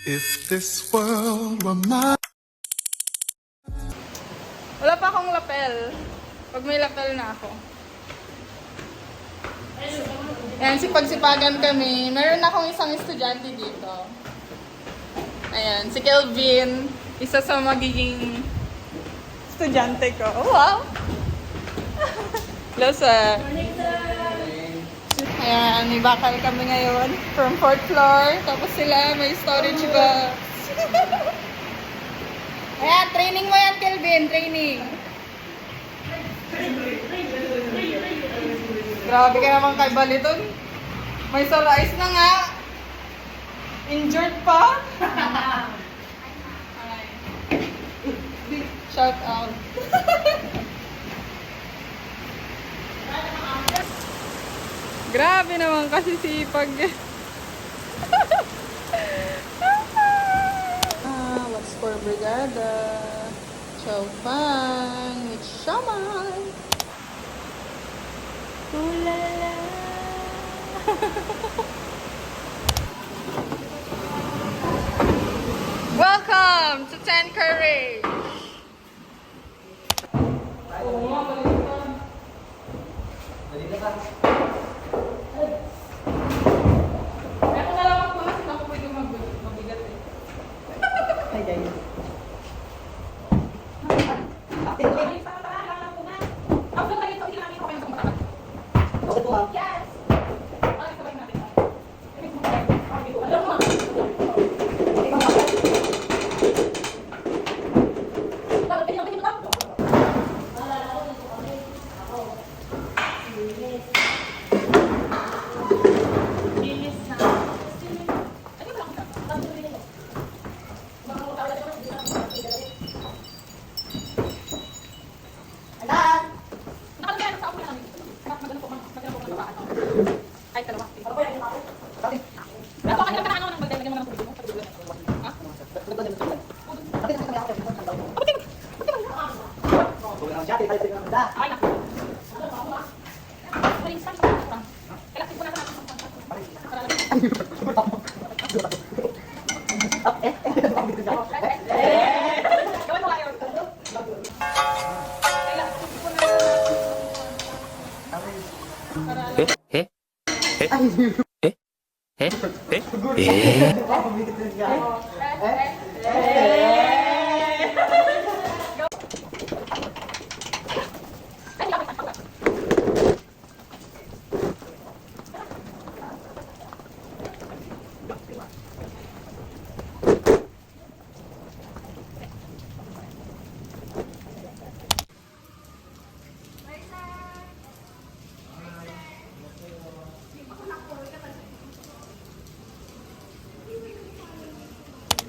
If this world were mine. Wala pa akong lapel. Pag may lapel na ako. Ayan, sipag-sipagan kami. Meron akong isang estudyante dito. Ayan, si Kelvin. Isa sa magiging estudyante ko. Oh, wow! Hello, sir. Ayan, may bakal kami ngayon. From 4th floor. Tapos sila may storage box. Ayan, training mo yan, Kelvin. Training. Grabe ka naman kay Baliton. May salice na nga. Injured pa. Shout out. Grabe naman kasi sipag. What's for brigada? Chow fan with shaman. Ulala. Welcome to 10 Courage.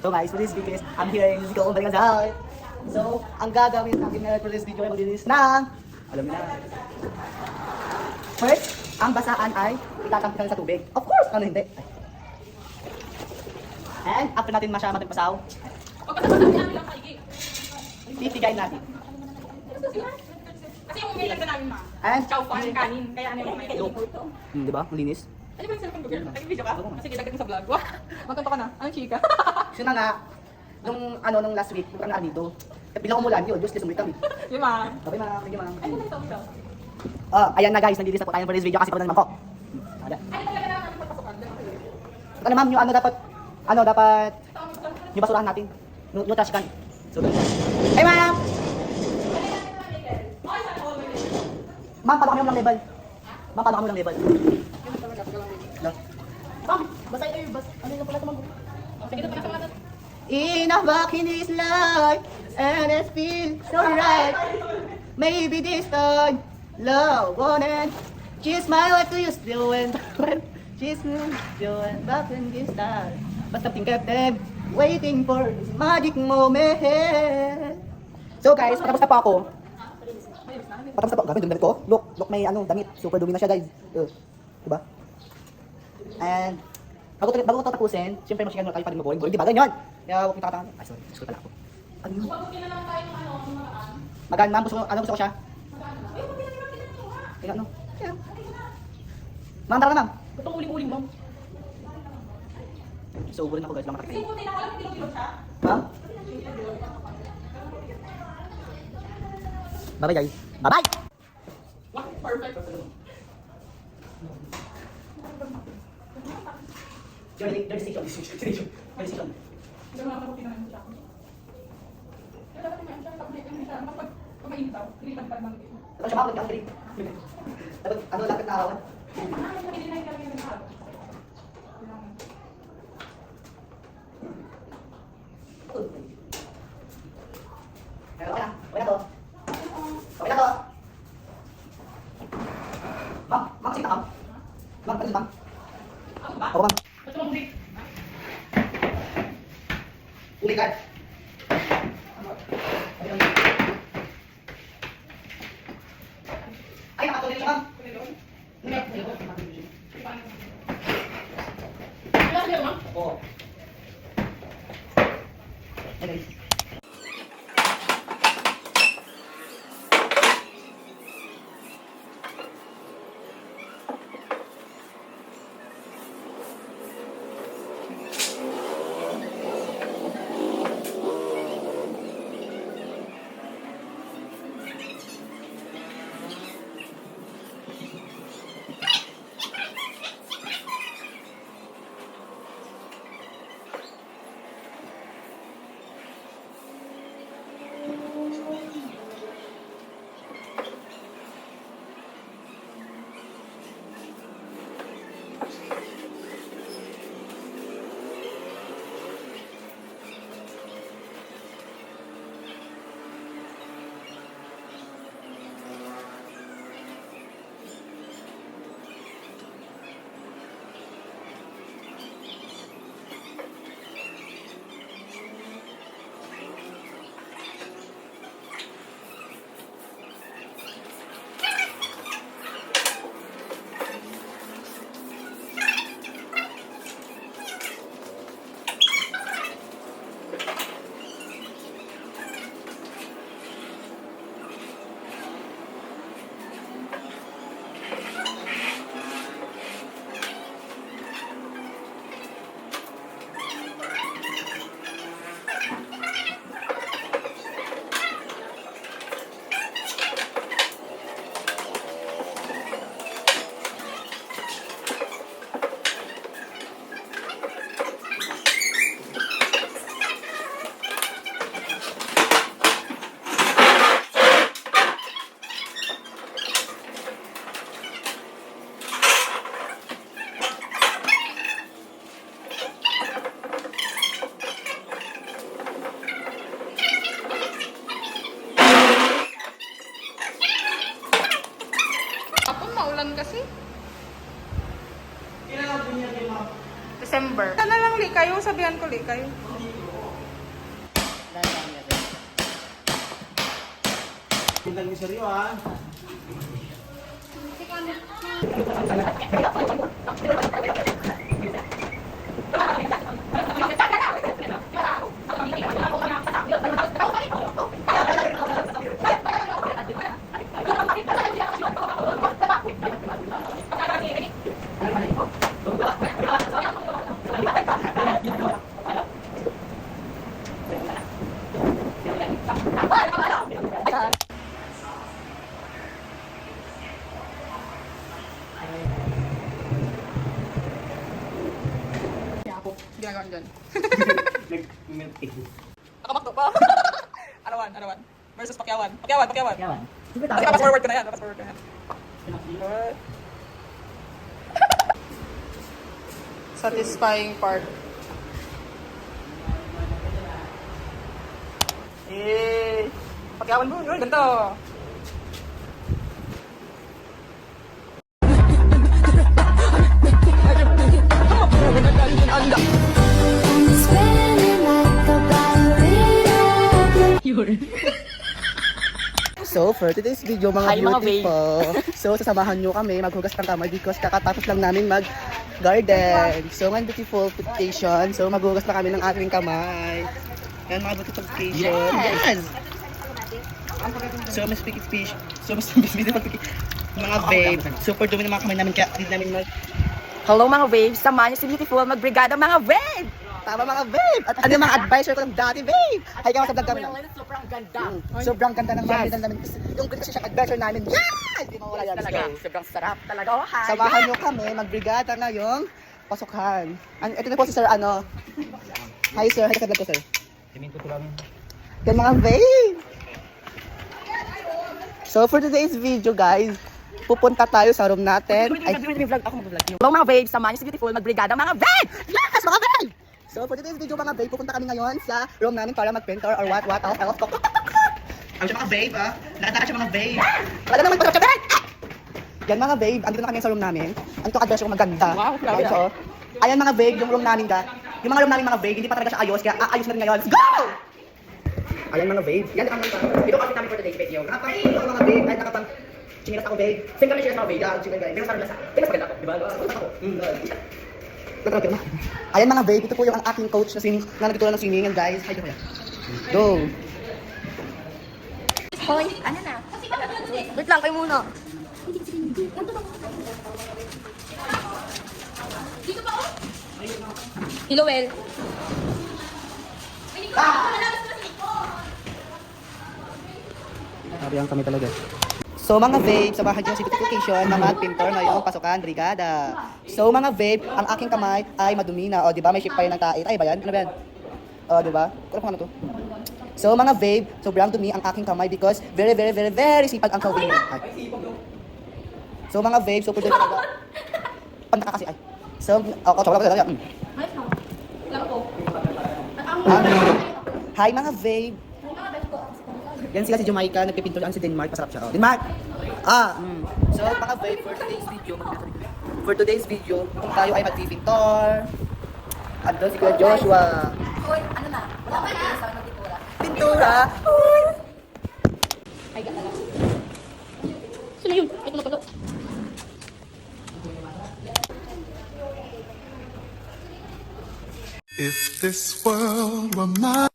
So guys, for this video is, I'm here in Zico Balingazal. So, ang gagawin natin ngayon for this video ay maglinis ng, alam niyo na. First, ang basaan ay itatampikan sa tubig. Of course, ano hindi. And after natin masya magpasaw, titigayin natin. Kasi yung umilag na namin, ma. And, Chow fan, kanin. Kaya ano yung may di ba? Malinis. Ano ba yung cellphone ko, girl? Nag-video ka? Kasi gidagat mo sa vlog. Wah! Magkanto ka na. Anong chika? Kasi na nga, nung last week, kung ano dito, bilang umulan yun, useless umulit kami. Yung ma. Okay ma'am, thank you ma'am. Ano ba ito? Ayan na guys, nandito na po tayo for this video kasi pagod na naman ko. Ano talaga na namin pagpasukan? Ano ma'am, yung dapat, yung basurahan natin, yung trash can. So, hey ma'am! Ma'am, paano kami ng level? Ma'am, paano kami ng level? Ma'am, basta yung bas. Ano yung pala tumang? Sige na, pala. In a back in this life, and it feels so right. Maybe this time, love won't end. She's my what do you still went? She's still went back in this time. But something kept them waiting for this magic moment. So guys, patapos na po ako. Patapos na po. Grabe, dumi damit ko. Look, may damit. Super dumi na siya guys. Diba? And, bago ko tapusin, siyempre masyadong tayo pa rin maboring. Boring, di ba? Ganyan! Kaya huwag kita katangan. Ay, sorry. Gusto pala ako. Ano yun? Magaan, ma'am. Gusto ko siya? Tingnan, ano? Ma'am, tara na, ma'am. Itong uling-uling, ma'am. So, uburin ako guys, lang makakita. Puti na ko alam, pilot siya. Ha? Bye-bye guys. Bye-bye! Wow, perfect. There's station. Hindi mo nakakaputi na siya. Dapat may siya, tapos may siya. Pag mainit daw, lilipan pa naman. Dapat siya makakit ang trip. Dapat ano lapit na arawan. Hindi na yung kami ng araw. Okay na to. Okay na to. Ma'am, sige na ma'am. Ma'am, kasi ma'am. Ako ba? Ako ma'am. Ba't mo break? Uli ka. Ay, nakatuloy siya ma'am. Oo. Okay. Kapon maulan kasi. December. Sana lang li kayo, sabihan ko li kayo. Tingnan niyo seryo ha. Ginagawa dyan. Nag-melting. Nakamakto pa. Arawan. Versus Pakyawan. Pakyawan. Yawan. Kasi papas forward ko na yan. Good. Satisfying part. Eh, Pakyawan mo. Yun, ganito. So, for today's video, mga Hi, mga beautiful. So, sasamahan nyo kami maghugas ng kamay because kakatapos lang namin mag-garden. So, mga beautiful vacation. So, maghugas na kami ng ating kamay. Yan, mga beautiful vacation. Yes! So, mas beautiful mga babe. Super dumi ng mga kamay namin kaya hindi namin Hello mga babes, samahan niyo si Beautiful magbrigada mga babe! Tama mga babe! At ano yung mga advisor ko ng dati babe? Hay ka sa vlog kami. Sobrang ganda. Sobrang ganda ng mga namin. Yung kasi siya advisor namin. Yes! Di mawala yan. Talaga, So, sobrang sarap talaga. Oh, hi. samahan niyo kami magbrigada ngayong pasukan. Ito na po si Sir ano. Hi Sir, hi ka sa vlog ko Sir. Yan mga babe! So for today's video guys, pupunta tayo sa room natin. Ay, Ako mag-vlog. Hello mga babes, samahan niyo si Beautiful magbrigada mga babe! yes mga babe! So for today's video mga babe, pupunta kami ngayon sa room namin para mag-printer or what else. Ang siya mga babe ah. Nakataka siya mga babe. Wala naman pa siya babe! Yan mga babe, andito na kami sa room namin. Ang ito address yung maganda. Wow, grabe. So, ayan mga babe, yung room namin yung mga room namin mga babe, hindi pa talaga siya ayos, kaya aayos na rin ngayon. Let's go! Ayan mga babe. Yan ang ito kasi namin for today's video. Nakapang mga babe, ay nakapang chinilas ako babe. Same kami chinilas ako babe. Yan, chinilas guys. Pero sa nasa. Pero maganda ako, di ba? Ako. Ayan mga babe, ito po yung ang aking coach na nagtuturo ng swimming guys. Hi kuya. Go. Hoy, ano na? Wait lang, kayo muna. Hello, Well. Sabihan kami talaga. So mga babe, samahan niyo si Beautification, mga pintor ngayong pasukan, brigada. So mga babe, ang aking kamay ay madumi na. O, di ba? May ship pa yun ng tait. Ay, ba yan? Ano ba yan? O, di ba? Kung ano to? So mga babe, sobrang dumi ang aking kamay because very sipag ang kawin. So mga babe, so pwede talaga. Pantaka kasi ay. So, chocolate talaga. Hi mga babe. Yan sila si Jamaica, nagpipinto lang si Denmark, pasarap siya. Oh. Denmark! So, mga babe, for today's video, kung tayo ay magpipintor, andun si Kuya Joshua. Hoy, ano na? Wala pa yung sa pintura. Pintura! Ay, ganda lang. Sino yun? Ito na pala. If this world were mine.